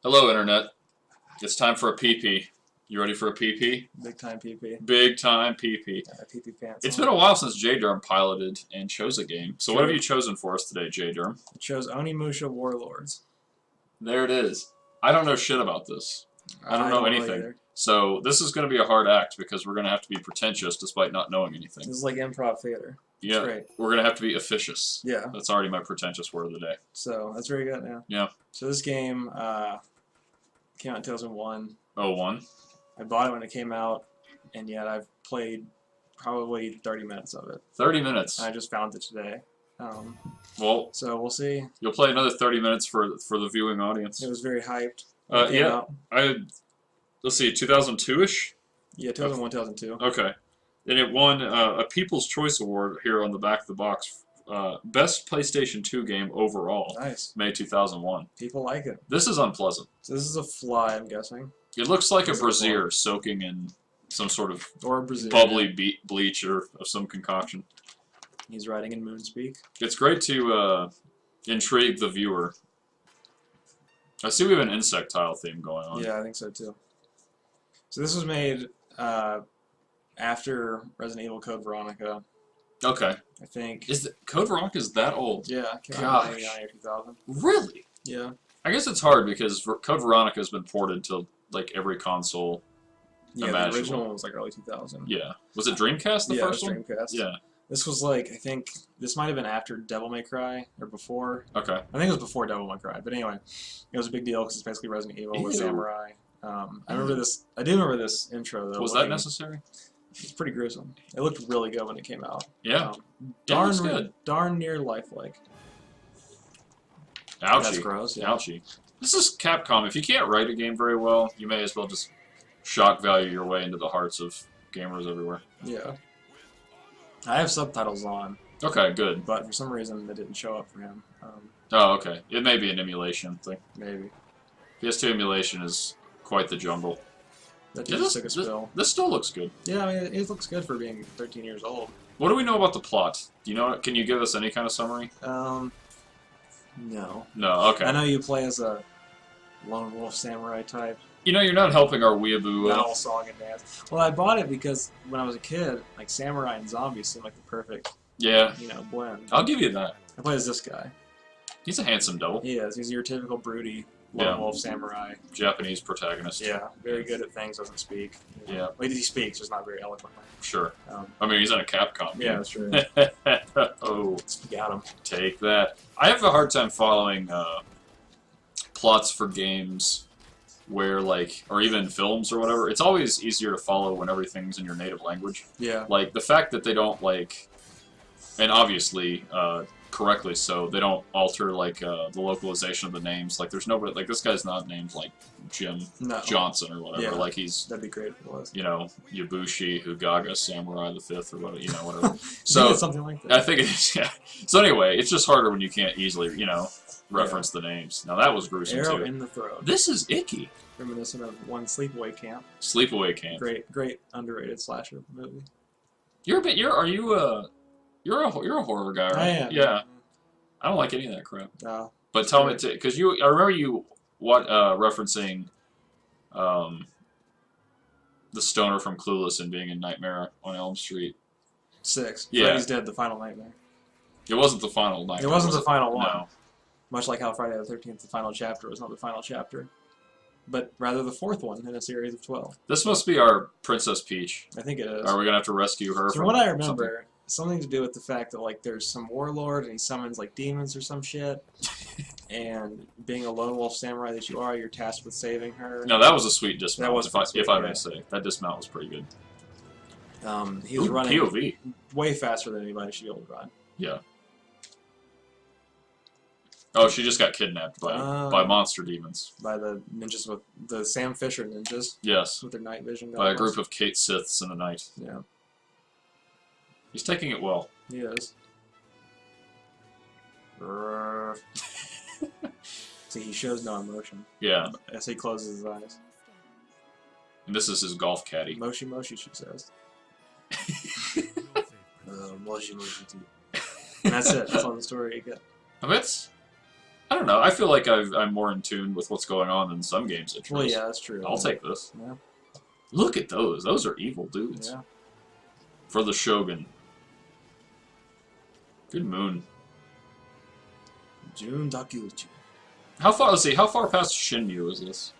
Hello, Internet. It's time for a PP. You ready for a PP? Big time PP. Big time PP. PP pants. It's been a while since J Derm piloted and chose a game. So what have you chosen for us today, J Derm? I chose Onimusha Warlords. There it is. I don't know shit about this. I don't know anything. Either. So this is going to be a hard act because we're going to have to be pretentious despite not knowing anything. This is like improv theater. Yeah, great. We're going to have to be officious. Yeah. That's already my pretentious word of the day. So that's very good now. Yeah. So this game came out in 2001. Oh, one. I bought it when it came out, and yet I've played probably 30 minutes of it. 30 minutes. I just found it today. Well, so we'll see. You'll play another 30 minutes for the viewing audience. It was very hyped. Yeah. Let's see, 2002-ish? Yeah, 2001, 2002. Okay. And it won a People's Choice Award here on the back of the box. Best PlayStation 2 game overall. Nice. May 2001. People like it. This is unpleasant. So this is a fly, I'm guessing. It looks like a brazier soaking in some sort of bubbly bleach or of some concoction. He's writing in Moonspeak. It's great to intrigue the viewer. I see we have an insectile theme going on. Yeah, I think so too. So this was made after Resident Evil Code Veronica. Okay. I think. Code Veronica is that old? Yeah. Gosh. 2000. Really? Yeah. I guess it's hard because Code Veronica has been ported to like every console. Yeah, the original one was like early 2000. Yeah. Was it Dreamcast the first one? Dreamcast. Yeah. This was like, I think, this might have been after Devil May Cry, or before. Okay. I think it was before Devil May Cry, but anyway, it was a big deal because it's basically Resident Evil with samurai. I remember this, I do remember this intro though. Was that necessary? It's pretty gruesome. It looked really good when it came out. Yeah. Darn near lifelike. Ouchie. That's gross, yeah. Ouchie. This is Capcom. If you can't write a game very well, you may as well just shock value your way into the hearts of gamers everywhere. Yeah. I have subtitles on. Okay, good. But for some reason, they didn't show up for him. Oh, okay. It may be an emulation thing. Maybe. PS2 emulation is quite the jungle. That just took a spill. This still looks good. Yeah, I mean, it looks good for being 13 years old. What do we know about the plot? Do you know? Can you give us any kind of summary? No. No, okay. I know you play as a lone wolf samurai type. You know, you're not helping our weeaboo. Metal song and dance. Well, I bought it because when I was a kid, like samurai and zombies seemed like the perfect, blend. I'll give you that. I play as this guy. He's a handsome devil. He is. He's your typical broody lone wolf samurai. Japanese protagonist. Yeah, very good at things, doesn't speak. Yeah. Well, he speaks, just not very eloquently. Sure. I mean, he's in a Capcom game. Yeah, that's true. Oh. You got him. Take that. I have a hard time following plots for games where, like, or even films or whatever. It's always easier to follow when everything's in your native language. Yeah. Like, the fact that they don't, like, and obviously, correctly so, they don't alter, like, the localization of the names. Like, there's nobody, like, this guy's not named, like, Jim Johnson or whatever. Yeah. Like, he's, that'd be great if it was. you know, Yabushi Hugaga Samurai the Fifth or whatever, you know, whatever. So, something like that. I think it is, yeah. So anyway, it's just harder when you can't easily, reference the names. Now, that was gruesome, Arrow too. in the throat. This is icky. Reminiscent of one Sleepaway Camp. Sleepaway Camp. Great underrated slasher movie. You're a horror guy, right? I am. Yeah. I don't like any of that crap. No. But tell me, because I remember you referencing the stoner from Clueless and being in Nightmare on Elm Street. 6. Yeah. Freddy's Dead, the final nightmare. It wasn't the final Nightmare. It wasn't the final one. No. Much like how Friday the 13th, the final chapter, was not the final chapter. But rather the 4th one in a series of 12. This must be our Princess Peach. I think it is. Are we going to have to rescue her from from what I remember, something to do with the fact that, like, there's some warlord and he summons, like, demons or some shit. And being a lone wolf samurai that you are, you're tasked with saving her. No, that was a sweet dismount, That was if I may say. That dismount was pretty good. He was running POV. way faster than anybody should be able to run. Yeah. Oh, she just got kidnapped by monster demons. By the ninjas with the Sam Fisher ninjas. Yes. With their night vision. By a group of Kate Siths in the night. Yeah. He's taking it well. He is. See, he shows no emotion. Yeah. As he closes his eyes. And this is his golf caddy. Moshi Moshi, she says. Moshi Moshi too. And that's it. That's all the story you get. I don't know. I feel like I'm more in tune with what's going on in some games. Well, yeah, that's true. I'll take this. Yeah. Look at those. Those are evil dudes. Yeah. For the Shogun. Good moon. Jun Dakiuchi. How far? Let's see. How far past Shinmu is this?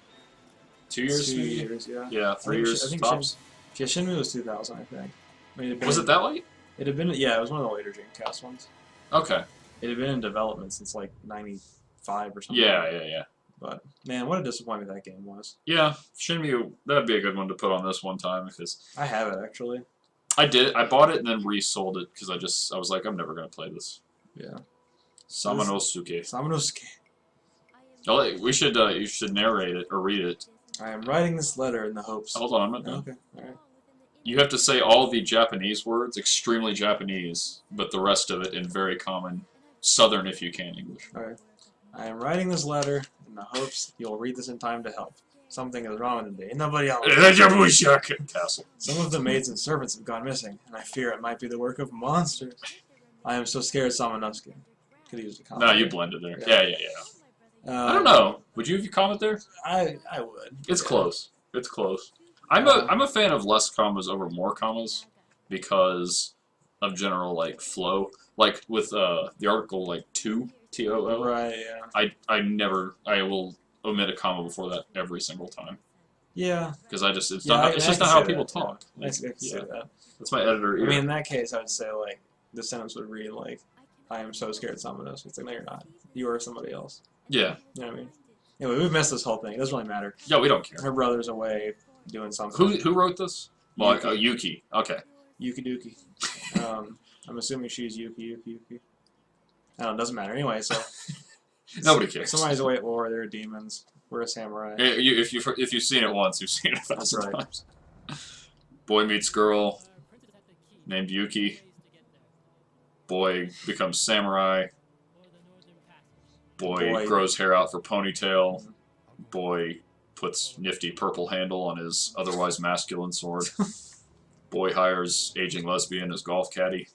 2 years? 2 maybe? years, yeah. Yeah, 3 years. I think Tops. Shinmu was 2000, I think. I mean, Was it that late? It had been, yeah, it was one of the later Dreamcast ones. Okay. It had been in development since like '95 or something. Yeah. But man, what a disappointment that game was. Yeah, Shinmu. That'd be a good one to put on this one time because I have it actually. I did. I bought it and then resold it because I was like, I'm never gonna play this. Yeah. Samanosuke. Samanosuke. We should. You should narrate it or read it. I am writing this letter in the hopes. Hold on, I'm not done. Okay. All right. You have to say all the Japanese words, extremely Japanese, but the rest of it in very common Southern, if you can, English. All right. I am writing this letter in the hopes you'll read this in time to help. Something is wrong with the day. Nobody else. Castle. Some of the maids and servants have gone missing, and I fear it might be the work of monsters. I am so scared, Samanosuke. Could have used a comment. No, you blended there. Yeah. I don't Uh, know. Would you have a comment there? I would. It's Yeah. close. It's close. I'm a fan of less commas over more commas because of general like flow. Like with the article like too. TOO. Right. Yeah. I will omit a comma before that every single time. Yeah. Because it's Yeah, just not how people talk. I can see that. That's my editor ear. I mean, in that case, I would say like the sentence would read like, "I am so scared, Samanos." It's like, no, you're not. You are somebody else. Yeah. You know what I mean? Anyway, we've missed this whole thing. It doesn't really matter. Yeah, we don't care. Her brother's away doing something. Who wrote this? Well, Yuki. Okay. Yuki Duki. I'm assuming she's Yuki. I don't know, it doesn't matter. Anyway, so Nobody cares. somebody's away at war. They're demons. We're a samurai. If you've seen it once, you've seen it 1,000 That's right. times. Boy meets girl named Yuki. Boy becomes samurai. Boy grows hair out for ponytail. Boy puts nifty purple handle on his otherwise masculine sword. Boy hires aging lesbian as golf caddy.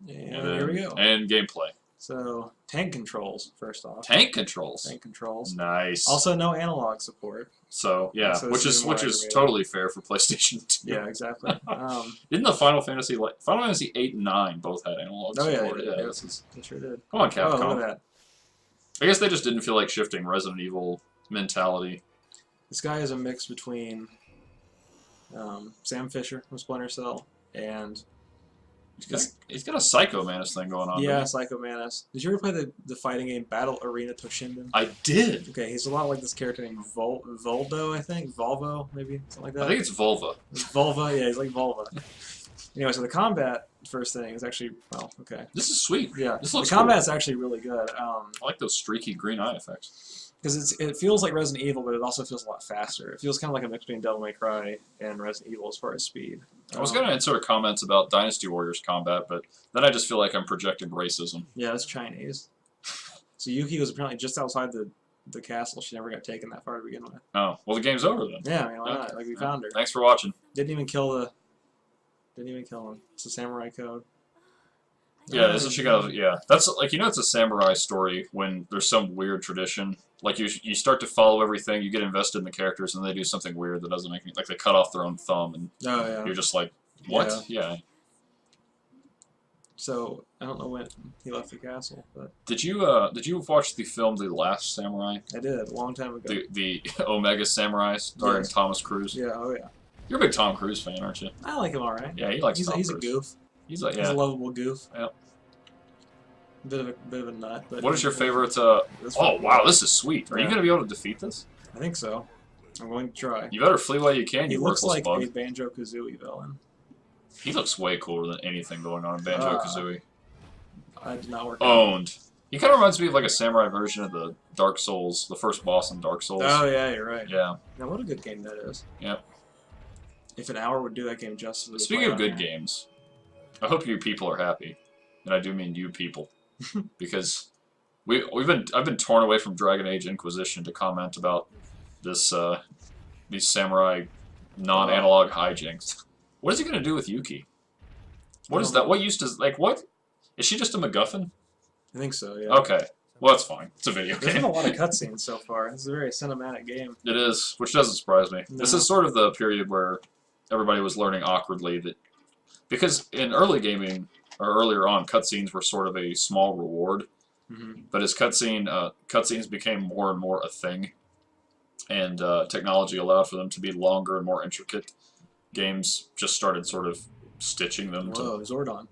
Yeah, And here we go. And gameplay. So, tank controls, first off. Tank controls. Tank controls. Nice. Also, no analog support. So yeah, So which this is is more which is aggravating. totally fair for PlayStation 2. Yeah, exactly. Didn't the Final Fantasy 8 and 9 both had analog Oh, yeah, support? they did, yeah. This is, They sure did. come on, Capcom. Oh, look at that. I guess they just didn't feel like shifting Resident Evil mentality. This guy is a mix between Sam Fisher from Splinter Cell and He's got a Psycho Manus thing going on. yeah, doesn't Psycho Manus. Did you ever play the fighting game Battle Arena Toshinden? he? I did. Okay, he's a lot like this character named Voldo, I think. Volvo, maybe? Something like that. I think it's Vulva. Vulva, yeah, he's like Vulva. Anyway, so the combat, first thing, is actually, well, okay. This is sweet. Yeah, This the looks combat's actually really good. I like those streaky green eye effects. Because it feels like Resident Evil, but it also feels a lot faster. It feels kind of like a mix between Devil May Cry and Resident Evil as far as speed. I was going to insert comments about Dynasty Warriors combat, but then I just feel like I'm projecting racism. Yeah, it's Chinese. So Yuki was apparently just outside the castle. She never got taken that far to begin with. Oh, well, the game's over then. Yeah, I mean, why not? Like, we found her. Thanks for watching. Didn't even kill him. It's a samurai code. Yeah, this is she got. Yeah, that's like it's a samurai story when there's some weird tradition. Like you start to follow everything, you get invested in the characters, and they do something weird that doesn't make any, like they cut off their own thumb, and Oh, yeah. you're just like, what? Yeah. So, I don't know when he left the castle, but Did you watch the film The Last Samurai? I did, a long time ago. The Omega Samurai starring Yes. Thomas Cruise. Yeah, oh yeah. You're a big Tom Cruise fan, aren't you? I like him alright. Yeah, he likes Tom He's a Cruise. goof. He's like, He's a yeah. lovable goof. Yep. Bit of a nut, but What is your favorite? This Oh one- wow, this is sweet. Are you Yeah. gonna be able to defeat this? I think so. I'm going to try. You better flee while you can. He You looks worthless like bug. a Banjo-Kazooie villain. He looks way cooler than anything going on in Banjo-Kazooie. I did not work Owned. He kind of reminds me of like a samurai version of the Dark Souls, the first boss in Dark Souls. Oh yeah, you're right. Yeah. Now what a good game that is. Yep. If an hour would do that game justice. we would Speaking play of it good on games, I hope you people are happy, and I do mean you people, because I've been torn away from Dragon Age Inquisition to comment about this these samurai non-analog hijinks. What is he gonna do with Yuki? What is that? What use does what? Is she just a MacGuffin? I think so. Yeah. Okay. Well, that's fine. It's a video There's game. been a lot of cutscenes so far. It's a very cinematic game. It is, which doesn't surprise me. No. This is sort of the period where everybody was learning awkwardly that because in early gaming or earlier on, cutscenes were sort of a small reward. But as cutscenes became more and more a thing, and technology allowed for them to be longer and more intricate, games just started sort of stitching them. Whoa, Zordon.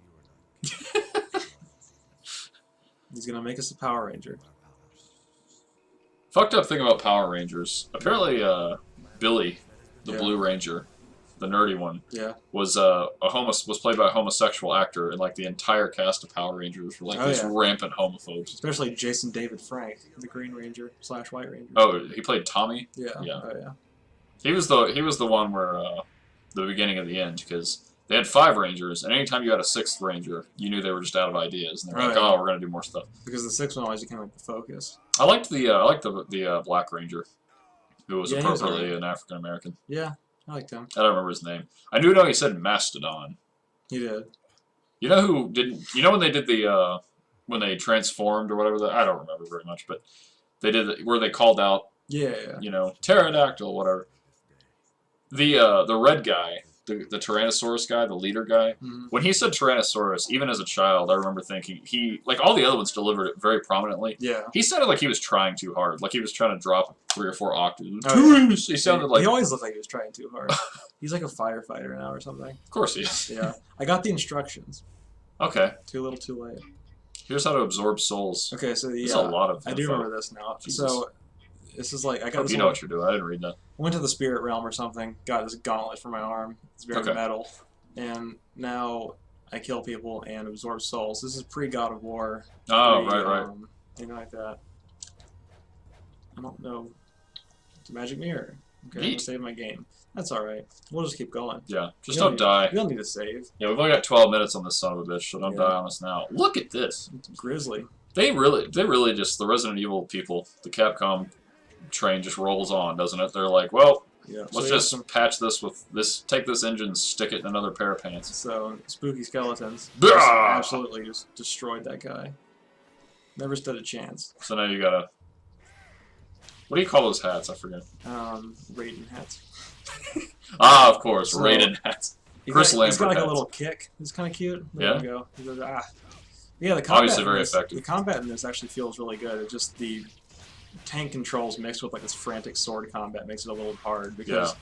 He's gonna make us a Power Ranger. Fucked up thing about Power Rangers. Apparently, Billy, the Blue Ranger, the nerdy one, was was played by a homosexual actor, and like the entire cast of Power Rangers were like these rampant homophobes. Especially Jason David Frank, the Green Ranger / White Ranger. Oh, he played Tommy. Yeah. Yeah. Oh yeah. He was the one where the beginning of the end, because they had 5 Rangers, and anytime you had a 6th Ranger, you knew they were just out of ideas, and they were like, "Oh, we're gonna do more stuff." Because the 6th one always became like the focus. I liked the Black Ranger, who was appropriately an African American. Yeah, I liked him. I don't remember his name. I do know he said Mastodon. He did. You know who didn't? You know when they did the when they transformed or whatever? I don't remember very much, but they did where they called out. Yeah. You know, pterodactyl, whatever. The red guy, the Tyrannosaurus guy, the leader guy. When he said Tyrannosaurus, even as a child, I remember thinking he, like all the other ones, delivered it very prominently. Yeah. He sounded like he was trying too hard, like he was trying to drop 3 or 4 octaves. He sounded like he always looked like he was trying too hard. He's like a firefighter now or something. Of course he is. Yeah. I got the instructions. Okay. Too little, too late. Here's how to absorb souls. Okay, so There's a lot of. I do remember this now. Jesus. So this is like I got. You know what you're doing. I didn't read that. Went to the spirit realm or something. Got this gauntlet for my arm. It's very metal, and now I kill people and absorb souls. This is pre-God of War. Oh, right. Anything like that. I don't know. It's a magic mirror. Okay, I'm gonna save my game. That's all right. We'll just keep going. Yeah, just don't die. We don't need to save. Yeah, we've only got 12 minutes on this son of a bitch, so don't die on us now. Look at this. It's grisly. They really just, the Resident Evil people, the Capcom train just rolls on, doesn't it? They're like, well, let's just patch this with this, take this engine, stick it in another pair of pants. So, spooky skeletons. Absolutely just destroyed that guy. Never stood a chance. So now you gotta, what do you call those hats? I forget. Raiden hats. Of course, Raiden hats. He's got like a little kick. It's kind of cute. There you go. He goes, Yeah, the combat obviously very effective. The combat in this actually feels really good. It's just the tank controls mixed with like this frantic sword combat makes it a little hard because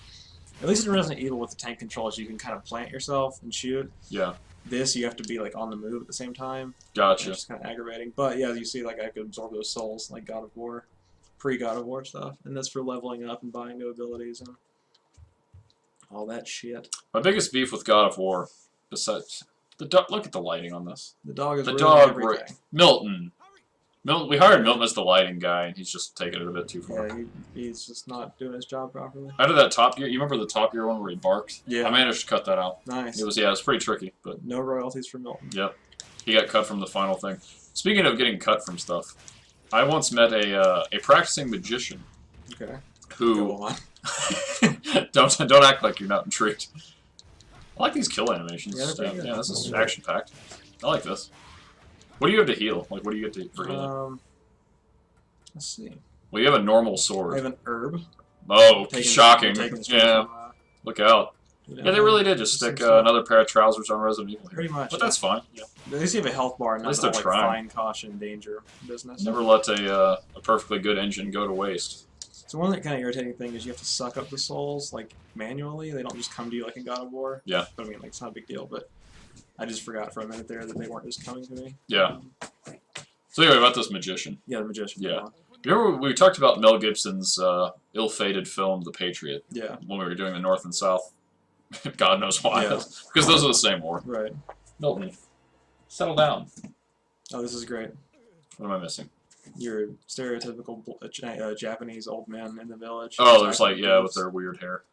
at least in Resident Evil with the tank controls you can kind of plant yourself and shoot. Yeah. This you have to be like on the move at the same time. Gotcha. It's kind of aggravating, but yeah, you see, like I could absorb those souls like God of War, pre-God of War stuff, and that's for leveling up and buying new abilities and all that shit. My biggest beef with God of War, besides the dog, look at the lighting on this. The dog is everything. Milton. We hired Milton as the lighting guy, and he's just taking it a bit too far. Yeah, he's just not doing his job properly. Out of that Top Gear, you remember the Top Gear one where he barked? Yeah. I managed to cut that out. Nice. It was pretty tricky, but no royalties for Milton. Yep, he got cut from the final thing. Speaking of getting cut from stuff, I once met a practicing magician. Okay. Who? Go on. don't act like you're not intrigued. I like these kill animations. Yeah, this is action packed. I like this. What do you have to heal? Like, what do you get to for healing? Let's see. Well, you have a normal sword. I have an herb. Oh, shocking! Yeah. Look out. Yeah, they really did just stick another pair of trousers on Resident Evil here. Pretty much. But that's fine. Yeah. At least you have a health bar and not they're like trying. fine caution danger business. Never let a perfectly good engine go to waste. So one kind of irritating thing is you have to suck up the souls like manually. They don't just come to you like in God of War. Yeah. I mean, like it's not a big deal, but I just forgot for a minute there that they weren't just coming to me. Yeah. So anyway, about this magician. Yeah, the magician. Yeah. Remember we talked about Mel Gibson's ill-fated film, The Patriot? Yeah. When we were doing the North and South. God knows why. Yeah. Because those are the same war. Right. Milton, settle down. Oh, this is great. What am I missing? Your stereotypical Japanese old men in the village. Oh, there's like, with their weird hair.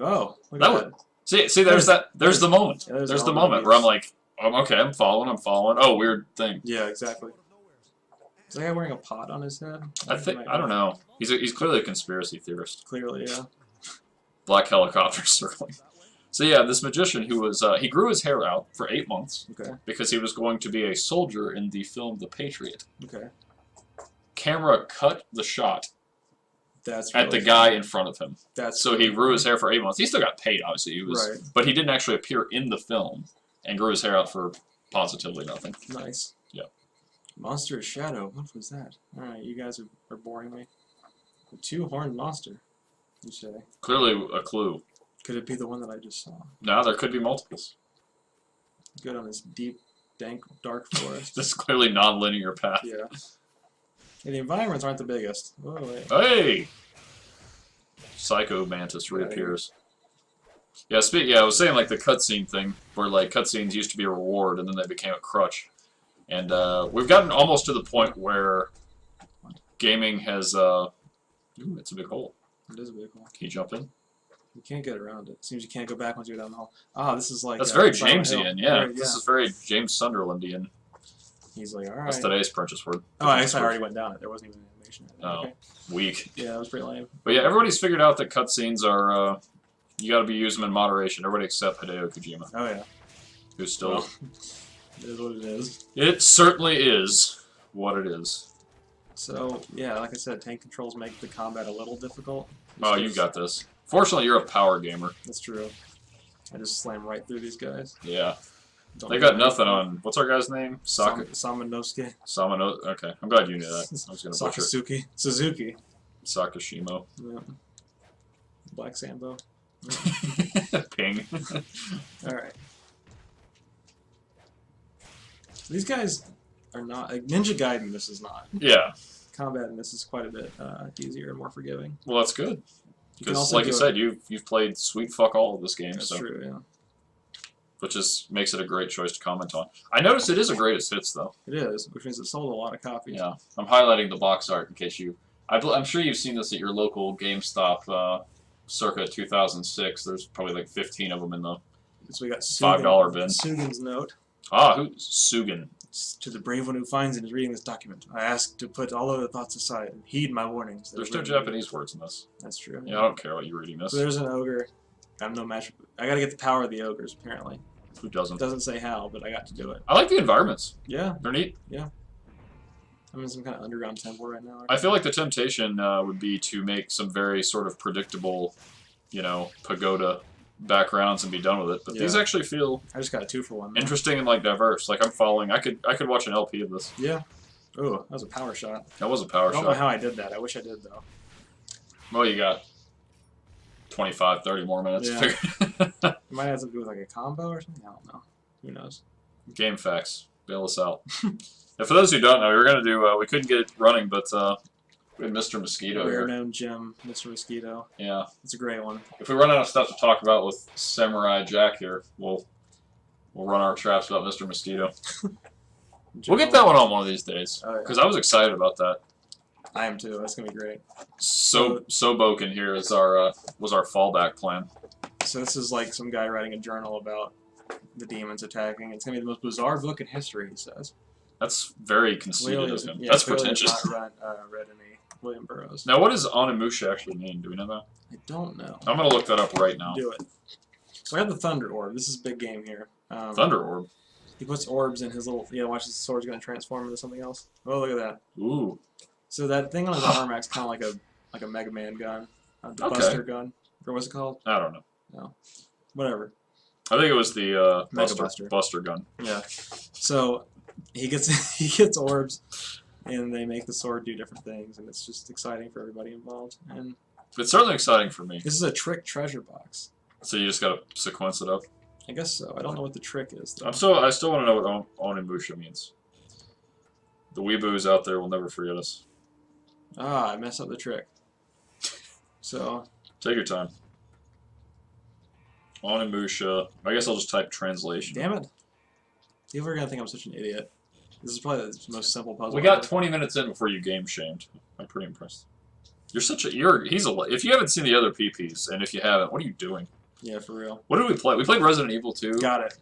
Oh, look at that. See, there's the moment. Yeah, there's the moment where I'm like, okay, I'm following. Oh, weird thing. Yeah, exactly. Is that guy wearing a pot on his head? I don't know. He's clearly a conspiracy theorist. Clearly, yeah. Black helicopters circling. So yeah, this magician who was he grew his hair out for 8 months. Okay. Because he was going to be a soldier in the film The Patriot. Okay. camera cut the shot That's at the guy in front of him. That's so he grew his hair for 8 months. He still got paid, obviously. He was, right. But he didn't actually appear in the film and grew his hair out for positively nothing. Nice. Yeah. Monster Shadow. What was that? All right, you guys are boring me. A two-horned monster, you say? Clearly a clue. Could it be the one that I just saw? No, there could be multiples. Good on this deep, dank, dark forest. This is clearly non-linear path. Yeah. And the environments aren't the biggest. Oh, wait. Hey! Psycho Mantis reappears. Yeah, I was saying like the cutscene thing, where like cutscenes used to be a reward and then they became a crutch. And we've gotten almost to the point where gaming has... ooh, it's a big hole. It is a big hole. Can you jump in? You can't get around it. Seems you can't go back once you're down the hole. Ah, this is like... That's very Silent Jamesian, Hill. yeah. Very, This is very James Sunderlandian. He's like, alright. That's today's purchase word. Oh, I guess I already went down it. There wasn't even an animation. Oh, okay. weak. Yeah, that was pretty lame. But yeah, everybody's figured out that cutscenes are, you gotta be using them in moderation. Everybody except Hideo Kojima. Oh, yeah. Who's still... Well, it is what it is. It certainly is what it is. So, yeah, like I said, tank controls make the combat a little difficult. Oh, you got this. Fortunately, you're a power gamer. That's true. I just slam right through these guys. Yeah. Don't They got nothing on... What's our guy's name? Samanosuke. Samano... Okay, I'm glad you knew that. I was gonna butcher it. Suzuki. Sakashimo. Yeah. Black Sambo. Ping. Alright. These guys are not... Like, Ninja Gaiden, this is not. Yeah. Combat in this is quite a bit easier and more forgiving. Well, that's good. Because, You like you said, you've played sweet fuck all of this game. That's so. true, yeah. Which makes it a great choice to comment on. I noticed it is a greatest hits, though. It is, which means it sold a lot of copies. Yeah. I'm highlighting the box art in case you... I'm sure you've seen this at your local GameStop circa 2006. There's probably like 15 of them in the So we got $5 bin. Sugin's note. Ah, who's Sugan? To the brave one who finds and is reading this document, I ask to put all other thoughts aside and heed my warnings. There's no Japanese words in this. That's true. Yeah, I don't care what you're reading this. So there's an ogre. I'm no match. I gotta get the power of the ogres, apparently. Who doesn't? It doesn't say how, but I got to do it. I like the environments. Yeah. They're neat. Yeah. I'm in some kind of underground temple right now. I feel like the temptation would be to make some very sort of predictable, you know, pagoda backgrounds and be done with it. But these actually feel I just got a 2-for-1. interesting and like diverse. Like I'm following. I could watch an LP of this. Yeah. Oh, that was a power shot. That was a power I don't shot. know how I did that. I wish I did though. Well, you got 25, 30 more minutes. Yeah. It might have to do with like a combo or something. I don't know. Who knows? Game facts. Bail us out. And for those who don't know, we were gonna do. We couldn't get it running, but we had Mr. Mosquito Rare here. known gem, Mr. Mosquito. Yeah. It's a great one. If we run out of stuff to talk about with Samurai Jack here, we'll run our traps about Mr. Mosquito. We'll get that one on one of these days. Because I was excited about that. I am too. That's gonna be great. Soboken here is our was our fallback plan. So this is like some guy writing a journal about the demons attacking. It's gonna be the most bizarre book in history, he says. That's very conceited of him. Yeah, that's pretentious. Not read any William Burroughs. Now, what does Onimusha actually mean? Do we know that? I don't know. I'm gonna look that up right now. Do it. So I have the Thunder Orb. This is a big game here. Thunder Orb. He puts orbs in his little. Yeah, watch his sword's gonna transform into something else. Oh, look at that. Ooh. So that thing on his arm acts kind of like a Mega Man gun, the Buster gun. Or what's it called? I don't know. No. Whatever. I think it was the Buster. Buster gun. Yeah. So he gets orbs, and they make the sword do different things, and it's just exciting for everybody involved. And it's certainly exciting for me. This is a trick treasure box. So you just gotta sequence it up. I guess so. I don't know what the trick is, though. I still want to know what Onimusha means. The weeboos out there will never forget us. Ah, I messed up the trick. So take your time. Onimusha. I guess I'll just type translation. Damn it! People are gonna think I'm such an idiot. This is probably the most simple puzzle. We got 20 minutes in before you game shamed. I'm pretty impressed. You're such a if you haven't seen the other PPs, and if you haven't, what are you doing? Yeah, for real. What did we play? We played Resident Evil 2. Got it.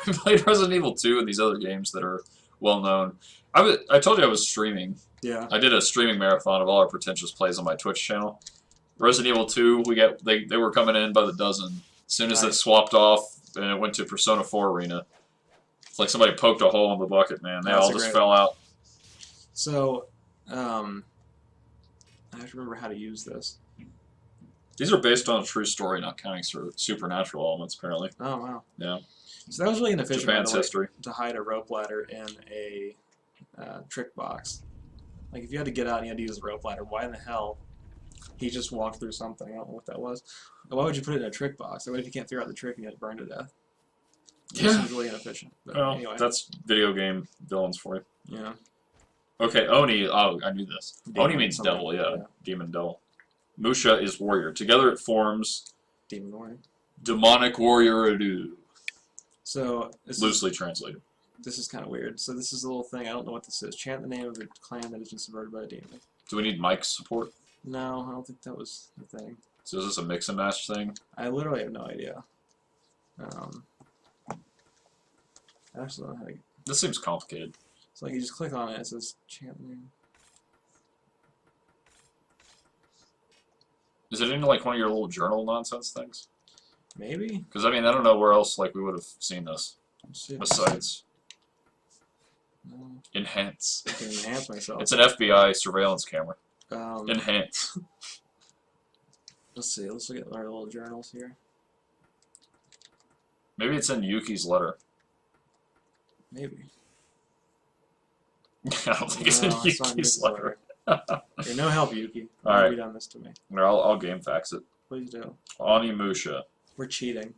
We played Resident Evil 2 and these other games that are well known. I told you I was streaming. Yeah. I did a streaming marathon of all our Pretentious plays on my Twitch channel. Resident Evil 2, they were coming in by the dozen. As soon as it swapped off and it went to Persona 4 Arena, it's like somebody poked a hole in the bucket, man. They all just fell out. So, I have to remember how to use this. These are based on a true story, not counting supernatural elements, apparently. Oh, wow. Yeah. So that was really inefficient, Japan's history. to hide a rope ladder in a trick box. Like, if you had to get out and you had to use a rope ladder, why in the hell? He just walked through something. I don't know what that was. Why would you put it in a trick box? What if you can't figure out the trick and you had to burn to death? This is really inefficient. But well, anyway. that's video game villains for you. Yeah. Okay, Oni. Oh, I knew this. Demon, Oni means devil, yeah. Demon devil. Musha is warrior. Together it forms Demon warrior. demonic warrior ado. So loosely translated. This is kind of weird. So this is a little thing. I don't know what this is. Chant the name of a clan that has been subverted by a demon. Do we need Mike's support? No, I don't think that was the thing. So is this a mix and match thing? I literally have no idea. I actually don't know how to... This seems complicated. So like you just click on it, it says chant the name. Is it in like one of your little journal nonsense things? Maybe. Because I mean, I don't know where else like we would have seen this. Besides, no. Enhance. I can enhance myself. It's an FBI surveillance camera. Enhance. Let's see. Let's look at our little journals here. Maybe it's in Yuki's letter. Maybe. I don't think it's in Yuki's letter. You're no help, Yuki. All right. You've done this to me. I'll game fax it. Please do. Onimusha. We're cheating.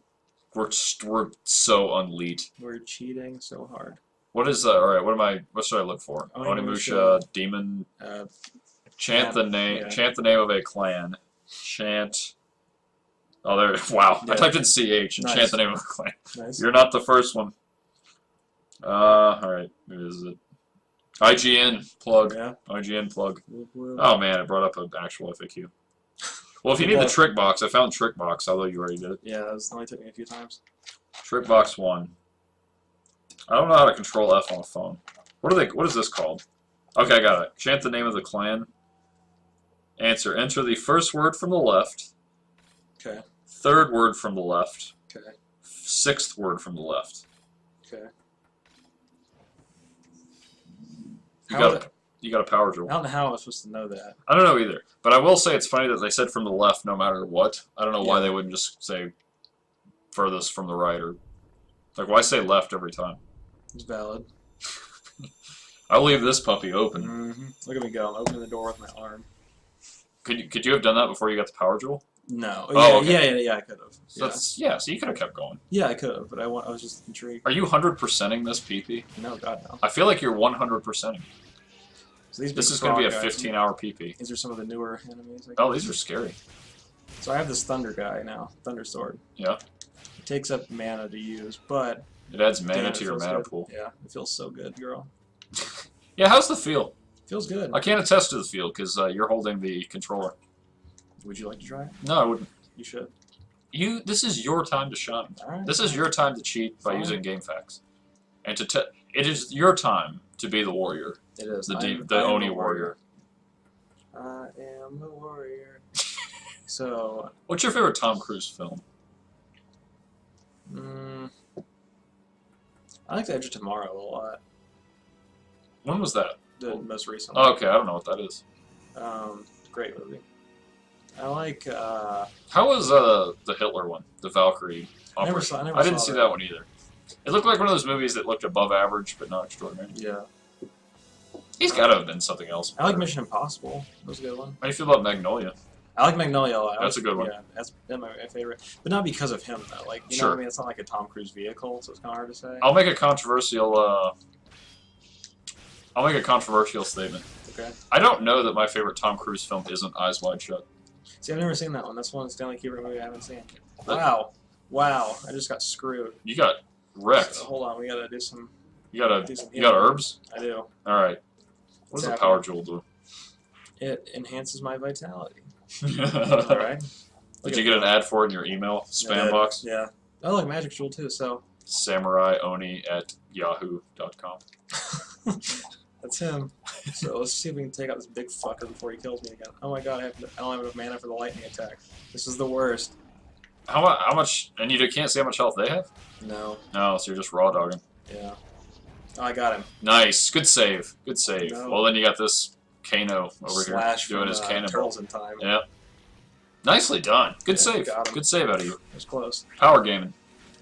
We're so unleet. We're cheating so hard. What is all right? What should I look for? Onimusha, demon. Chant the name. Yeah. Chant the name of a clan. Chant. Oh, there. Wow. Yeah. I typed in CH and chant the name of a clan. Nice. You're not the first one. All right. Who is it? IGN plug. Yeah. IGN plug. Oh man, it brought up an actual FAQ. Well, if you need the trick box, I found trick box, although you already did it. Yeah, that only took me a few times. Trick box 1. I don't know how to control F on a phone. What is this called? Okay, I got it. Chant the name of the clan. Answer. Enter the first word from the left. Okay. Third word from the left. Okay. Sixth word from the left. Okay. You got a power jewel. I don't know how I was supposed to know that. I don't know either. But I will say it's funny that they said from the left no matter what. I don't know why they wouldn't just say furthest from the right or... Like, why say left every time? It's valid. I'll leave this puppy open. Mm-hmm. Look at me go. I'm opening the door with my arm. Could you have done that before you got the power jewel? No. Oh, okay. Yeah, I could have. So so you could have kept going. Yeah, I could have, but I was just intrigued. Are you 100%ing this, PP? No, God, no. I feel like you're 100%ing. So this is going to be a 15-hour PP. These are some of the newer enemies. Oh, these are scary. So I have this Thunder guy now, Thunder Sword. Yeah. It takes up mana to use, but... It adds mana to your mana pool. Yeah, it feels so good, girl. Yeah, how's the feel? Feels good. I can't attest to the feel, because you're holding the controller. Would you like to try it? No, I wouldn't. You should. This is your time to shine. Right, this is your time to cheat by using GameFAQs. And it is your time to be the warrior. It is. The Oni warrior. I am the warrior. So... What's your favorite Tom Cruise film? I like The Edge of Tomorrow a lot. When was that? The most recent one. Oh, okay, I don't know what that is. Great movie. I like... How was the Hitler one? The Valkyrie Operation? I didn't see that one either. It looked like one of those movies that looked above average, but not extraordinary. Yeah. He's got to have been something else. I like Mission Impossible. That was a good one. How do you feel about Magnolia? I like Magnolia a lot. That's a good one. Yeah, that's my favorite. But not because of him, though. Like, you know what I mean? It's not like a Tom Cruise vehicle, so it's kind of hard to say. I'll make a controversial statement. Okay. I don't know that my favorite Tom Cruise film isn't Eyes Wide Shut. See, I've never seen that one. That's one Stanley Kubrick movie I haven't seen. Wow. Wow. I just got screwed. You got wrecked. So, hold on. We gotta do some... You got herbs? I do. Alright. What does a power jewel do? It enhances my vitality. Alright. Did you get an ad for it in your email spam box? Yeah. I like Magic Jewel too, so... SamuraiOni@yahoo.com. That's him. So let's see if we can take out this big fucker before he kills me again. Oh my god, I don't have enough mana for the lightning attack. This is the worst. How much... And you can't see how much health they have? No. No, so you're just raw dogging. Yeah. Oh, I got him. Nice. Good save. Good save. No. Well, then you got this Kano over Slash here doing his cannonball. Turtles in Time. Yeah. Nicely done. Good Yeah, save. got him. Good save out of you. It was close. Power gaming.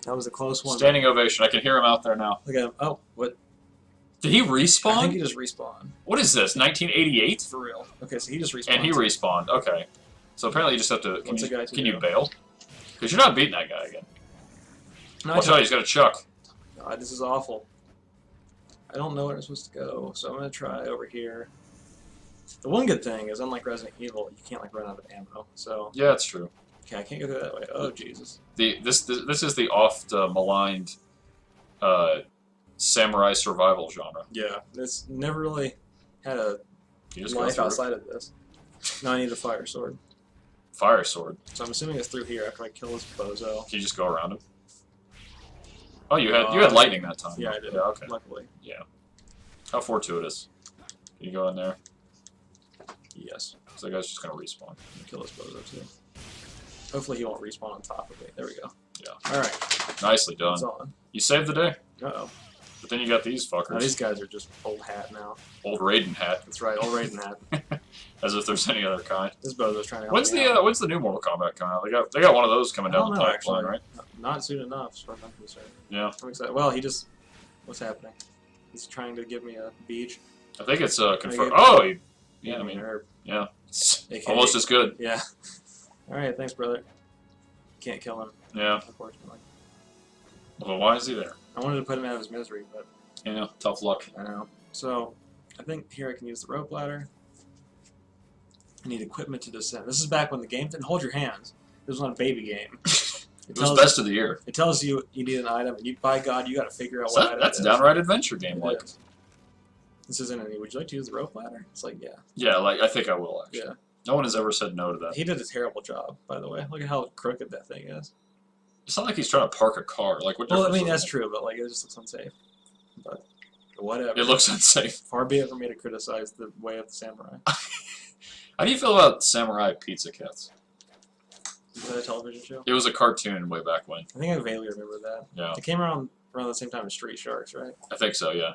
That was a close one. Standing ovation. I can hear him out there now. Look at him. Oh, what? Did he respawn? I think he just respawned. What is this? 1988? For real. Okay, so he just respawned. And he respawned. Okay. So apparently you just have to. Can you bail? Because you're not beating that guy again. No, Watch out, he's got a chuck. God, this is awful. I don't know where I'm supposed to go, so I'm gonna try over here. The one good thing is, unlike Resident Evil, you can't like run out of ammo. So yeah, that's true. Okay, I can't go through that way. Oh Jesus! This is the oft maligned samurai survival genre. Yeah, it's never really had a You life outside of this. No, I need a fire sword. Fire sword. So I'm assuming it's through here after I kill this bozo. Can you just go around him? Oh, you had lightning that time. Yeah, I did. Yeah, okay. Luckily. Yeah. How fortuitous. Can you go in there? Yes. So that guy's just gonna respawn. I'm gonna kill this bozo too. Hopefully he won't respawn on top of me. There we go. Yeah. Alright. Nicely done. It's on. You saved the day. Uh-oh. But then you got these fuckers. Now, these guys are just old hat now. Old Raiden hat. That's right, old Raiden hat. As if there's any other kind. This bozo's trying to help When's me out. When's the new Mortal Kombat coming out? They got one of those coming down the pipeline, actually. right? Not soon enough, as far as I'm concerned. Yeah. I'm excited. Well, he just... What's happening? He's trying to give me a beach. I think it's confirmed. Yeah, I mean, herb. yeah. It's AKA. almost as good. Yeah. Alright, thanks, brother. Can't kill him, Yeah. unfortunately. Well, why is he there? I wanted to put him out of his misery, but... Yeah, tough luck. I know. So, I think here I can use the rope ladder. I need equipment to descend. This is back when the game didn't hold your hands. This was not a baby game. It was best of the year. It tells you you need an item, and you, by God, you got to figure out what item That's it a is. downright adventure game, It like. is. This isn't any. Would you like to use the rope ladder? It's like, yeah. Yeah, like I think I will actually. Yeah. No one has ever said no to that. He did a terrible job, by the way. Look at how crooked that thing is. It's not like he's trying to park a car. Like what? Well, I difference mean, does that's it true, but like it just looks unsafe. But whatever. make? It looks unsafe. Far be it for me to criticize the way of the samurai. How do you feel about Samurai Pizza Cats? Is that a television show? It was a cartoon way back when. I think I vaguely remember that. Yeah. It came around the same time as Street Sharks, right? I think so. Yeah.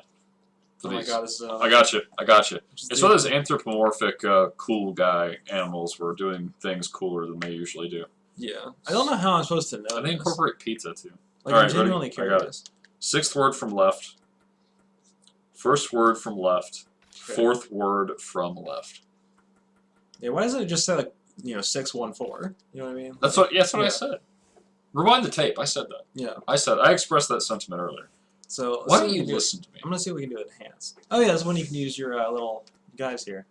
For Oh my these. God, this is. I got you. I got you. Just It's the- one of those anthropomorphic, cool guy animals were doing things cooler than they usually do. Yeah. I don't know how I'm supposed to know. And they this. incorporate pizza too. Like, All I'm right, genuinely ready? I got curious. Sixth word from left. First word from left. Okay. Fourth word from left. Yeah, why doesn't it just say like 614? You know what I mean? That's what. Yeah, that's what I Yeah. said. Rewind the tape. I said that. Yeah. I expressed that sentiment earlier. So Why let's don't see you what we can do. listen to me? I'm gonna see what we can do with enhance. Oh yeah, that's when you can use your little guys here.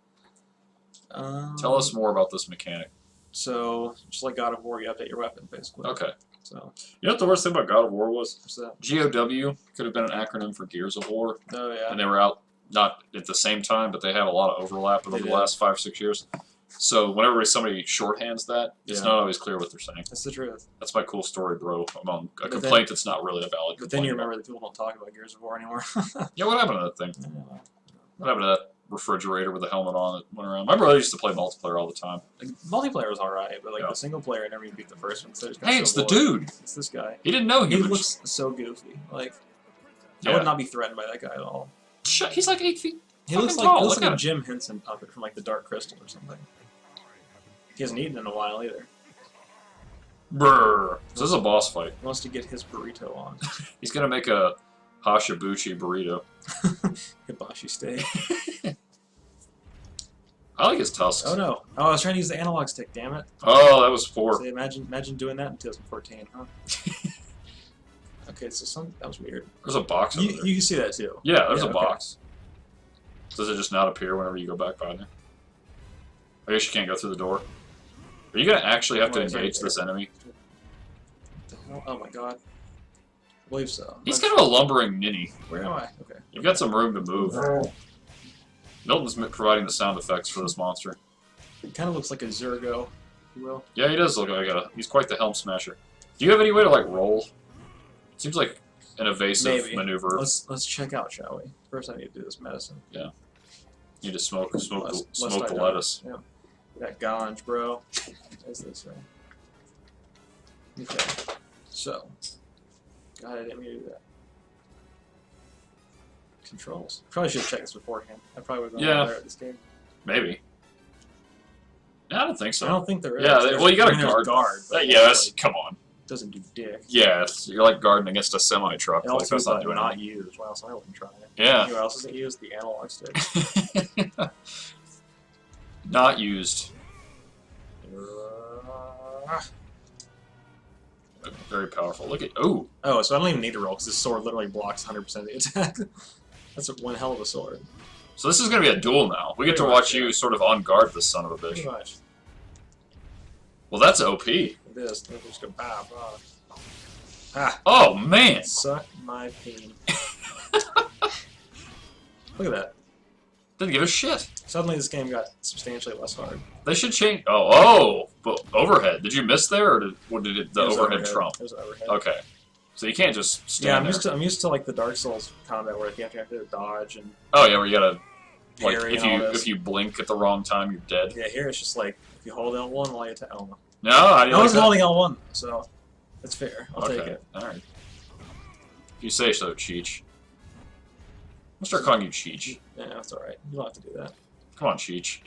Tell us more about this mechanic. So just like God of War, you update your weapon basically. Okay. So You know what the worst thing about God of War was? what's that? GOW could have been an acronym for Gears of War, Oh yeah. and they were out not at the same time, but they have a lot of overlap over They the did. last 5-6 years. So whenever somebody shorthands that, it's Yeah. not always clear what they're saying. That's the truth. That's my cool story, bro. I'm on a But complaint that's not really a valid But then you complaint. remember that people don't talk about Gears of War anymore. Yeah, what happened to that thing? Yeah. What happened to that refrigerator with the helmet on that went around? My brother used to play multiplayer all the time. Like, multiplayer was alright, but like Yeah. the single player, I never even beat the first one. So I just got Hey, so it's the bored. dude. It's this guy. He didn't know He humans. looks so goofy. Like I Yeah. would not be threatened by that guy at all. Shut. He's like 8 feet. He looks fucking tall. like Look at a him. Jim Henson puppet from like the Dark Crystal or something. He hasn't eaten in a while either. Brrr. This is a boss fight. He wants to get his burrito on. He's gonna make a Hashibuchi burrito. Hibachi steak. I like his tusks. Oh no! Oh, I was trying to use the analog stick. Damn it! Oh, that was poor. See, imagine doing that in 2014, huh? Okay, so that was weird. There's a box over You there. can see that too. Yeah, there's Yeah, a okay. box. Does it just not appear whenever you go back by there? I guess you can't go through the door. Are you gonna actually have to Oh, it's right engage there. this enemy? What the hell? Oh my god! I believe so. He's kind of a lumbering ninny. Where am I? Okay. You've got some room to move. Milton's providing the sound effects for this monster. It kind of looks like a Zergo, if you will. Yeah, he does look like he's quite the helm smasher. Do you have any way to like roll? Seems like an evasive Maybe. maneuver. Let's check out, shall we? First, I need to do this medicine. You need to smoke Lest the I die. lettuce. Yeah. That ganj, bro. What's this way? Okay. So. God, I didn't mean to do that. Controls. Probably should have checked this beforehand. I probably would have gone better at this game. Maybe. Yeah, I don't think so. I don't think there is. Yeah, well, you got a guard. Yeah, that's, like, come on. Doesn't do dick. Yeah, you're like guarding against a semi-truck. It Like, also that's not doing not anything. used. Well, so I wouldn't try it. Yeah. You know what else isn't used? The analog stick. Not used. Very powerful. Look at... Ooh! Oh, so I don't even need to roll, because this sword literally blocks 100% of the attack. That's one hell of a sword. So this is going to be a duel now. We get to watch you sort of on guard this son of a bitch. Pretty much. Well, that's OP. It is. Just go bah, bah. Ah! Oh, man! Suck my peen. Look at that. Didn't give a shit. Suddenly this game got substantially less hard. They should change... Oh! But overhead. Did you miss there, or did the overhead trump? It was overhead. Okay. So you can't just stand there. I'm used to like the Dark Souls combat where you have to dodge and... Oh, yeah, where you gotta... Like, parry if you blink at the wrong time, you're dead. Yeah, here it's just like, if you hold L1 while you attack... Oh, no. No, I didn't. I wasn't holding L1, so... It's fair. I'll take it. Alright. If you say so, Cheech. I'm gonna start calling you Cheech. Yeah, that's alright. You don't have to do that. Come on, Cheech.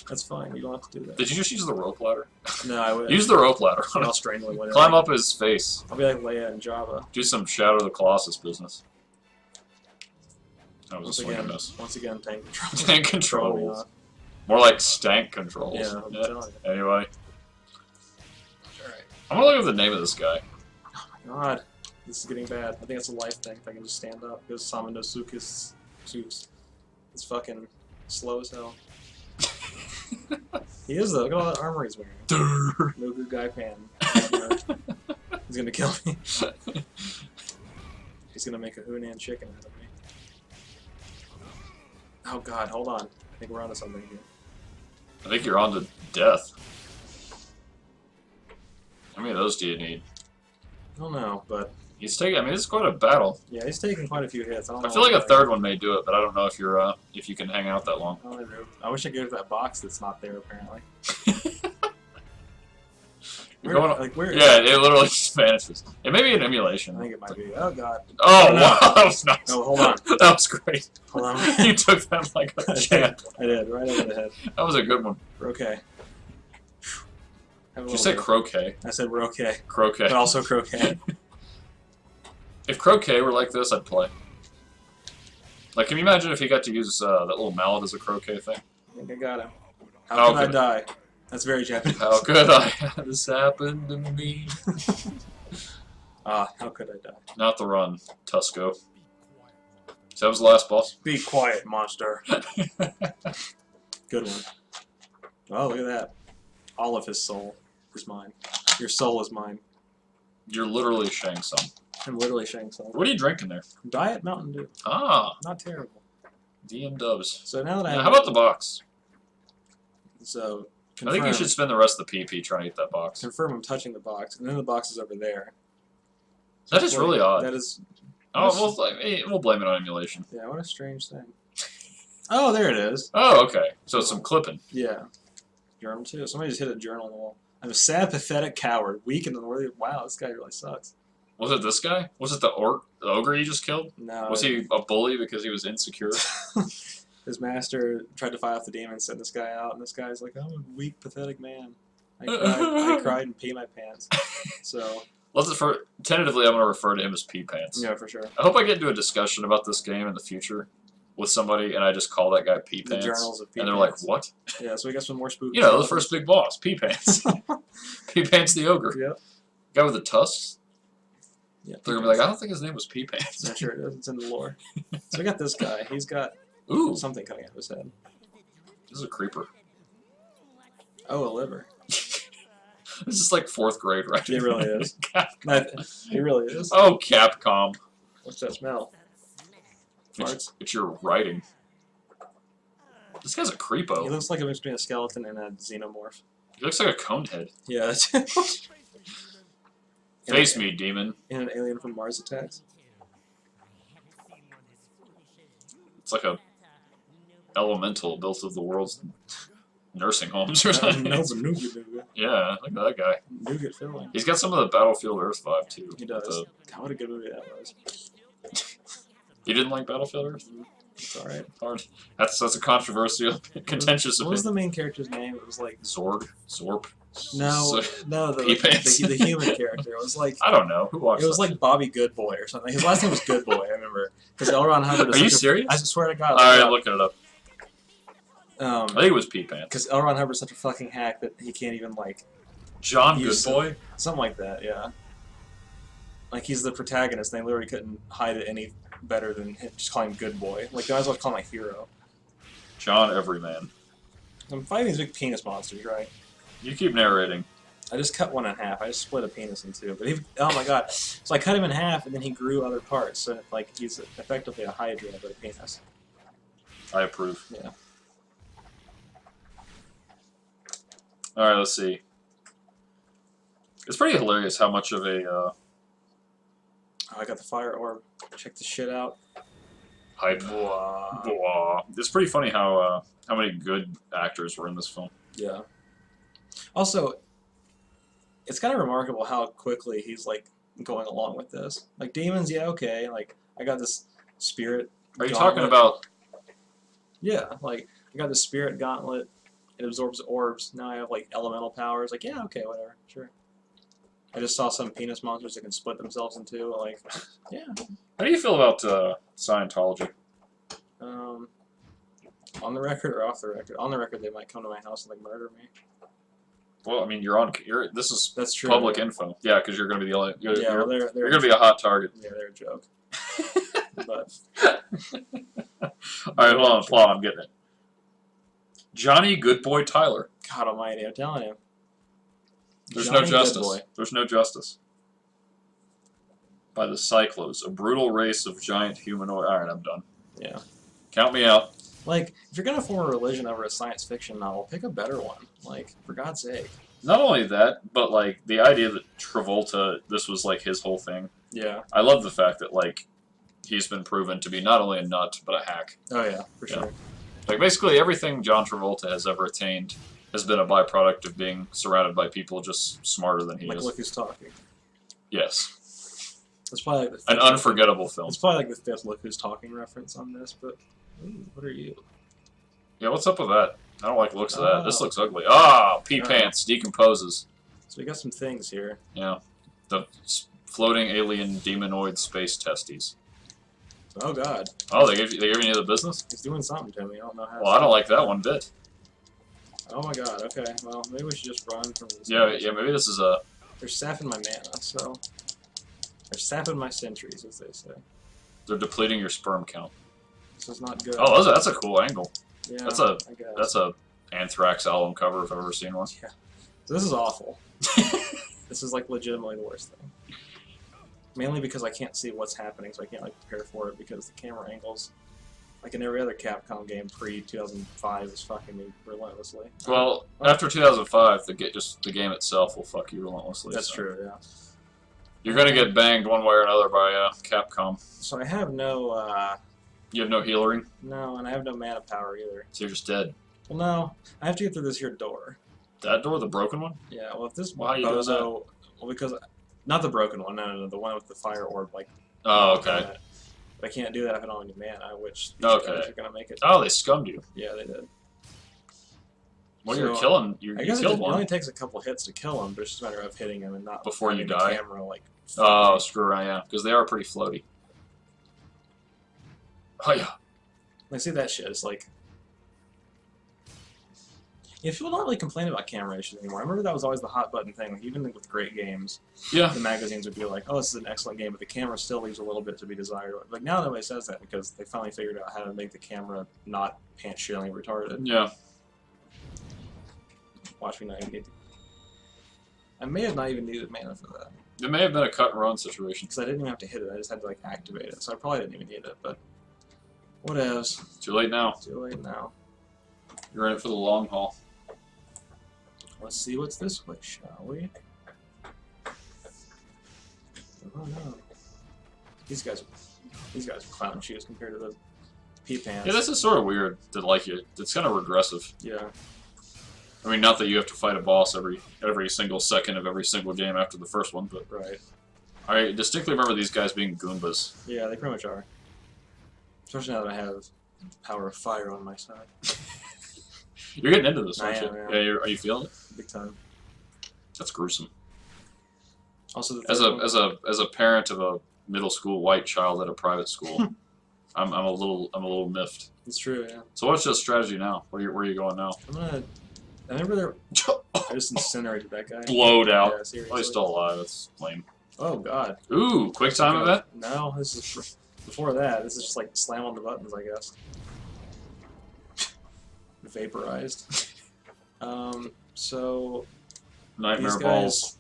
That's fine. You don't have to do that. Did you just use the rope ladder? No, I would. Use the rope ladder. I'll strangely win. Climb up his face. I'll be like Leia in Java. Do some Shadow of the Colossus business. That was a swing and miss. Once again, tank controls. Tank controls. More like stank controls. Yeah, I'm telling you. Anyway. Alright. I'm gonna look at the name of this guy. Oh my god. This is getting bad. I think it's a life thing if I can just stand up. Because Samando Sukis. It's fucking slow as hell. He is though. Look at all that armor he's wearing. No good guy pan. He's gonna kill me. He's gonna make a Hunan chicken out of me. Oh god, hold on. I think we're onto something here. I think you're on to death. How many of those do you need? I don't know, but... He's taking... I mean, this is quite a battle. Yeah, he's taking quite a few hits. I feel like a third one may do it, but I don't know if you're if you can hang out that long. I wish I could get that box that's not there, apparently. Yeah, it literally just vanishes. It may be an emulation. I think it might be. Oh god. Oh, wow, that was nice. No, hold on. That was great. Hold on. You took that like a champ. I did, right over the head. That was a good one. We're okay. Did you say croquet? I said we're okay. Croquet. But also croquet. If croquet were like this, I'd play. Like, can you imagine if he got to use that little mallet as a croquet thing? I think I got him. How could I die? That's very Japanese. How could I have this happen to me? How could I die? Not the run, Tusco. So that was the last boss? Be quiet, monster. Good one. Oh, look at that. All of his soul is mine. Your soul is mine. You're literally Shang Tsung. I'm literally Shang Tsung. What are you drinking there? Diet Mountain Dew. Ah. Not terrible. DM dubs. So now that I have... How about the box? So... Confirm. I think you should spend the rest of the PP trying to eat that box. Confirm I'm touching the box, and then the box is over there. So that is really odd. That is... Oh, we'll blame it on emulation. Yeah, what a strange thing. Oh, there it is. Oh, okay. So it's some clipping. Yeah. Journal too. Somebody just hit a journal on the wall. I'm a sad, pathetic coward, weak and unworthy. Wow, this guy really sucks. Was it this guy? Was it the ogre you just killed? No. Was he a bully because he was insecure? His master tried to fight off the demon, sent this guy out, and this guy's like, I'm a weak, pathetic man. I cried and peed my pants. So... Tentatively, I'm going to refer to him as Pee Pants. Yeah, for sure. I hope I get into a discussion about this game in the future with somebody, and I just call that guy Pee Pants. The journals of Pee And they're Pants. like, what? Yeah, so we got some more spooky... You know, the first big boss, Pee Pants. Pee Pants the Ogre. Yep. Guy with the tusks. Yeah, they're going to be like, I don't think his name was Pee Pants. Yeah, sure it is. It's in the lore. So we got this guy. He's got something coming out of his head. This is a creeper. Oh, a liver. This is like 4th grade, right? It really is. It really is. Oh, Capcom. What's that smell? Farts? It's your writing. This guy's a creepo. He looks like a mix between a skeleton and a xenomorph. He looks like a cone head. Yeah, that's it. Face me, demon. And an alien from Mars attacks. It's like a elemental built of the world's nursing homes or something. Yeah, look at that guy. Nougat filling. He's got some of the Battlefield Earth vibe too. He does. God, what a good movie that was. You didn't like Battlefield Earth? It's alright. Hard. That's a controversial, contentious opinion. What was the main character's name? It was like... Zorg? Zorp? No, the human character. It was like... I don't know. Who watched it? It was like Bobby Goodboy or something. His last name was Goodboy, I remember. Because L. Ron Hubbard... Are you serious? I swear to God. Alright, I'm looking it up. I think it was Pee Pants. Because L. Ron Hubbard's such a fucking hack that he can't even, like... John Goodboy? Something like that, yeah. Like, he's the protagonist, and they literally couldn't hide it any better than just calling him Good Boy. Like, they might as well call him a hero. John Everyman. I'm fighting these big penis monsters, right? You keep narrating. I just cut one in half. I just split a penis in two. But oh my god. So I cut him in half, and then he grew other parts. So, like, he's effectively a hydra, but a penis. I approve. Yeah. Alright, let's see. It's pretty hilarious how much of a, Oh, I got the fire orb. Check this shit out. Hype. Blah. Blah. It's pretty funny how many good actors were in this film. Yeah. Also, it's kind of remarkable how quickly he's, like, going along with this. Like, demons, yeah, okay. Like, I got this spirit Are you gauntlet. talking about... Yeah, like, I got this spirit gauntlet. It absorbs orbs. Now I have, like, elemental powers. Like, yeah, okay, whatever. Sure. I just saw some penis monsters that can split themselves in two. Like, yeah. How do you feel about Scientology? On the record or off the record? On the record, they might come to my house and, like, murder me. Well, I mean, this is That's true, public yeah. info. Yeah, because you're going to be the only... You're Well, they're going to be a hot target. Yeah, they're a joke. But... Alright, hold on, plot, I'm getting it. Johnny Goodboy Tyler. God almighty, I'm telling you. There's Johnny no justice. Goodboy. There's no justice. By the Cyclos, a brutal race of giant humanoid... Alright, I'm done. Yeah. Count me out. Like, if you're gonna form a religion over a science fiction novel, pick a better one. Like, for God's sake. Not only that, but, like, the idea that Travolta, this was, like, his whole thing. Yeah. I love the fact that, like, he's been proven to be not only a nut, but a hack. Oh, yeah, for sure. Like, basically everything John Travolta has ever attained has been a byproduct of being surrounded by people just smarter than he Like, is. look who's talking. Yes. It's probably like An unforgettable film. It's probably like the fifth Look Who's Talking reference on this, but... Ooh, what are you? Yeah, what's up with that? I don't like the looks of that. This looks ugly. Ah, Pee Pants decomposes. So we got some things here. Yeah. The floating alien demonoid space testes. Oh, God. Oh, they gave you any of the business? He's doing something to me. I don't know how. Well, I don't like that one bit. Oh, my God. Okay. Well, maybe we should just run from this. Yeah, maybe this is a... They're sapping my mana, so... They're sapping my centuries, as they say. They're depleting your sperm count. This is not good. Oh, that's a cool angle. Yeah, That's I a Anthrax album cover if I've ever seen one. Yeah. So this is awful. This is, like, legitimately the worst thing. Mainly because I can't see what's happening, so I can't, like, prepare for it, because the camera angles, like in every other Capcom game pre-2005, is fucking me relentlessly. Well, after 2005, the game itself will fuck you relentlessly. That's so. true, yeah. You're gonna get banged one way or another by Capcom. So I have no, You have no healing? no, and I have no mana power either. So you're just dead. Well, no, I have to get through this here door. That door, the broken one? Yeah, well, if this Why are you doing that? Well, because... Not the broken one, no, the one with the fire orb, like... Oh, okay. But I can't do that if I don't have any mana, which these Okay. guys are gonna make it. Oh, they scummed you. Yeah, they did. Well, So, you're killing... You I guess killed it one. only takes a couple hits to kill him, but it's just a matter of hitting him and not... Before you having the die? camera, like... Oh, screw around, yeah. Because they are pretty floaty. Oh, yeah. I see that shit, it's like... Yeah, people don't really complain about camera issues anymore. I remember that was always the hot button thing, like, even with great games. Yeah. The magazines would be like, oh, this is an excellent game, but the camera still leaves a little bit to be desired. Like, now nobody says that because they finally figured out how to make the camera not pants-shielding retarded. Yeah. Watch me not even need... I may have not even needed mana for that. It may have been a cut-and-run situation. Because I didn't even have to hit it, I just had to, like, activate it. So I probably didn't even need it, but... Whatevs. Too late now. Too late now. You're in it for the long haul. Let's see what's this way, shall we? Oh no. These guys are clown shoes compared to the Pee Pants. Yeah, this is sort of weird that, like, it's kind of regressive. Yeah. I mean, not that you have to fight a boss every single second of every single game after the first one, but... Right. I distinctly remember these guys being Goombas. Yeah, they pretty much are. Especially now that I have the power of fire on my side. You're getting into this, aren't you? Yeah. Are you feeling it? Big time. That's gruesome. Also, As a parent of a middle school white child at a private school, I'm a little miffed. It's true, yeah. So what's your strategy now? Where are you going now? I remember there. I just incinerated that guy. Blowed out. Yeah, seriously. Oh, he's still alive. That's lame. Oh God. Ooh, quick time event? No, this is before that. This is just like slam on the buttons, I guess. Vaporized. So Nightmare these guys, balls.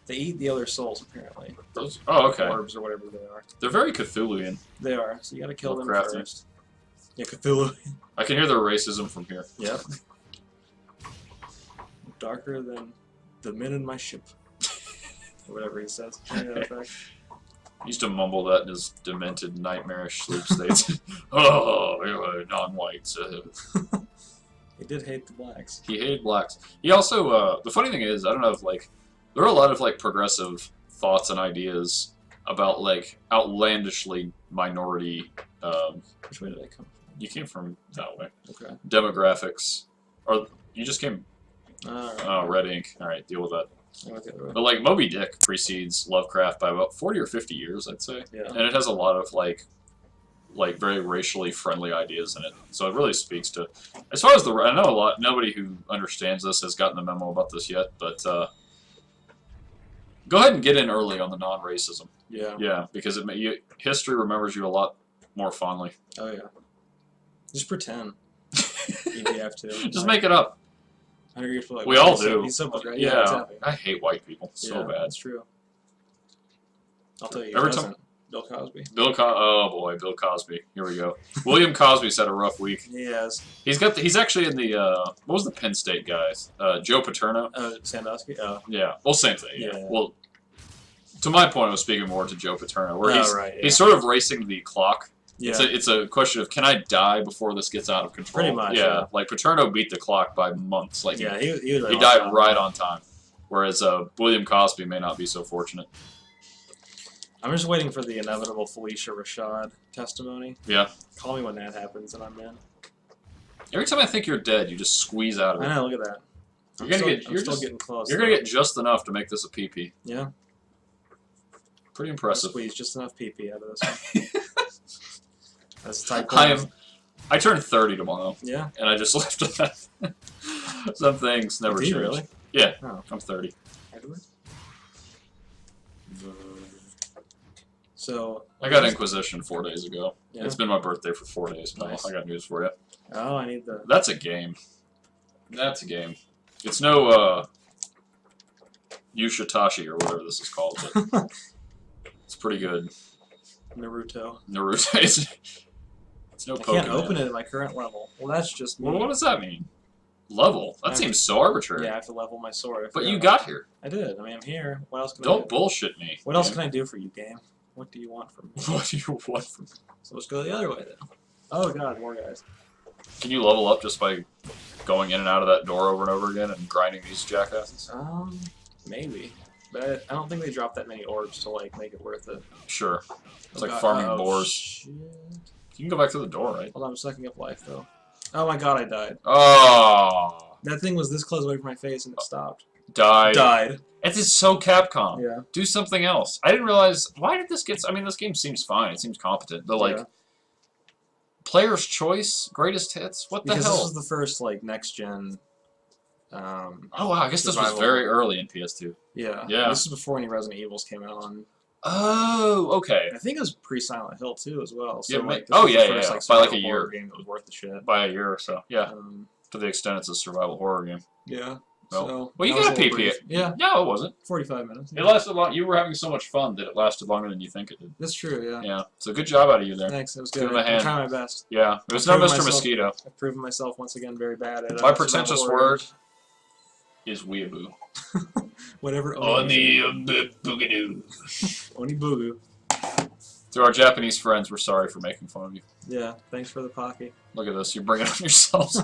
they eat the other souls apparently. Those. Oh, okay. Orbs or whatever they are. They're very Cthulhuian. They are. So you gotta kill them Crafty. first. Yeah, Cthulhu. I can hear their racism from here. Yep. Darker than the men in my ship. Or whatever he says. He used to mumble that in his demented, nightmarish sleep states. Oh, you're non-whites. He did hate the blacks. He hated blacks. He also, the funny thing is, I don't know if, like, there are a lot of, like, progressive thoughts and ideas about, like, outlandishly minority, Which way did I come from? you came from that way. Okay. Demographics. Or, you just came, Alright. oh, red ink. Alright, deal with that. I went the other way. But, like, Moby Dick precedes Lovecraft by about 40 or 50 years, I'd say. Yeah. And it has a lot of, like very racially friendly ideas in it. So it really speaks to, as far as I know nobody who understands this has gotten the memo about this yet, but go ahead and get in early on the non-racism. Yeah. Yeah, because history remembers you a lot more fondly. Oh yeah. Just pretend. You have to. Just make it up. Like, we all do. He's so much right. Yeah, exactly. I hate white people so bad. That's true. I'll tell you. Every doesn't. time. Bill Cosby. Oh boy, Bill Cosby. Here we go. William Cosby's had a rough week. He has. He's actually in the what was the Penn State guys? Joe Paterno. Sandusky. Oh. Yeah. Well, same thing. Yeah. Yeah. Well, to my point, I was speaking more to Joe Paterno, where he's sort of racing the clock. Yeah. It's a question of, can I die before this gets out of control? Pretty much. Yeah. Like Paterno beat the clock by months. Like yeah, he died right on time. Whereas William Cosby may not be so fortunate. I'm just waiting for the inevitable Felicia Rashad testimony. Yeah. Call me when that happens, and I'm in. Every time I think you're dead, you just squeeze out of it. I know. Look at that. I'm still getting close. You're gonna get just enough to make this a PP. Yeah. Pretty impressive. Squeeze just enough PP out of this one. That's the type. I turned 30 tomorrow. Yeah. And I just left that. Some things never change. Really? Yeah. Oh. I'm 30. So I got Inquisition 4 days ago. Yeah. It's been my birthday for 4 days now. Nice. I got news for you. Oh, I need the. That's a game. That's a game. It's no Yushitashi or whatever this is called, but it's pretty good. Naruto. It's no I Pokemon. can't open it at my current level. Well, that's just me. Well, what does that mean? Level? That seems so arbitrary. Yeah, I have to level my sword. But you got here. I did. I mean, I'm here. What else can I do? Don't bullshit me. What else can I do for you, game? What do you want from me? What do you want from me? So let's go the other way then. Oh god, more guys. Can you level up just by going in and out of that door over and over again and grinding these jackasses? Maybe. But I don't think they drop that many orbs to like make it worth it. Sure. It's like farming boars. Shit. You can go back through the door, right? Hold on, I'm sucking up life though. Oh my god, I died. Oh. That thing was this close away from my face and it stopped. Died. It is so Capcom. Yeah. Do something else. I didn't realize, why did this get, I mean, this game seems fine. It seems competent. But, like, Player's Choice, Greatest Hits, what the hell? Because this was the first, like, next-gen, oh, wow, I guess this was very early in PS2. Yeah. Yeah. This is before any Resident Evils came out on. Oh, okay. I think it was pre-Silent Hill, too, as well. So, Yeah, like, oh, was the yeah, first, yeah, like, by, like, a survival year. horror game that was worth the shit. By a year or so, yeah. To the extent it's a survival horror game. Yeah. Well, you got a PP. Yeah. No, it wasn't. 45 minutes. Yeah. It lasted long. You were having so much fun that it lasted longer than you think it did. That's true, yeah. Yeah. So good job out of you there. Thanks, it was Give good. him a hand. I'm trying my best. Yeah. It was no Mr. Mosquito. I've proven myself once again very bad at My pretentious word is weeaboo. Whatever. Oni boogadoo. Oni boogadoo. To our Japanese friends, we're sorry for making fun of you. Yeah, thanks for the pocky. Look at this. You're bringing it on yourselves.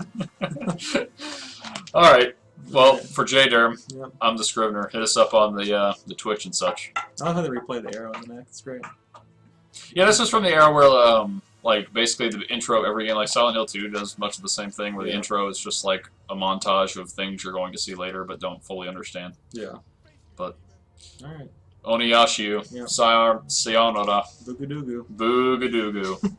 All right. Well, for J-Derm, Yep. I'm the Scrivener. Hit us up on the Twitch and such. I love how they replay the arrow in the neck. It's great. Yeah, this was from the era where like basically the intro of every game, like Silent Hill 2 does much of the same thing, where the intro is just like a montage of things you're going to see later, but don't fully understand. Yeah. But all right. Oniyashiu, sayonara, Boogadoogu. boogadoogu.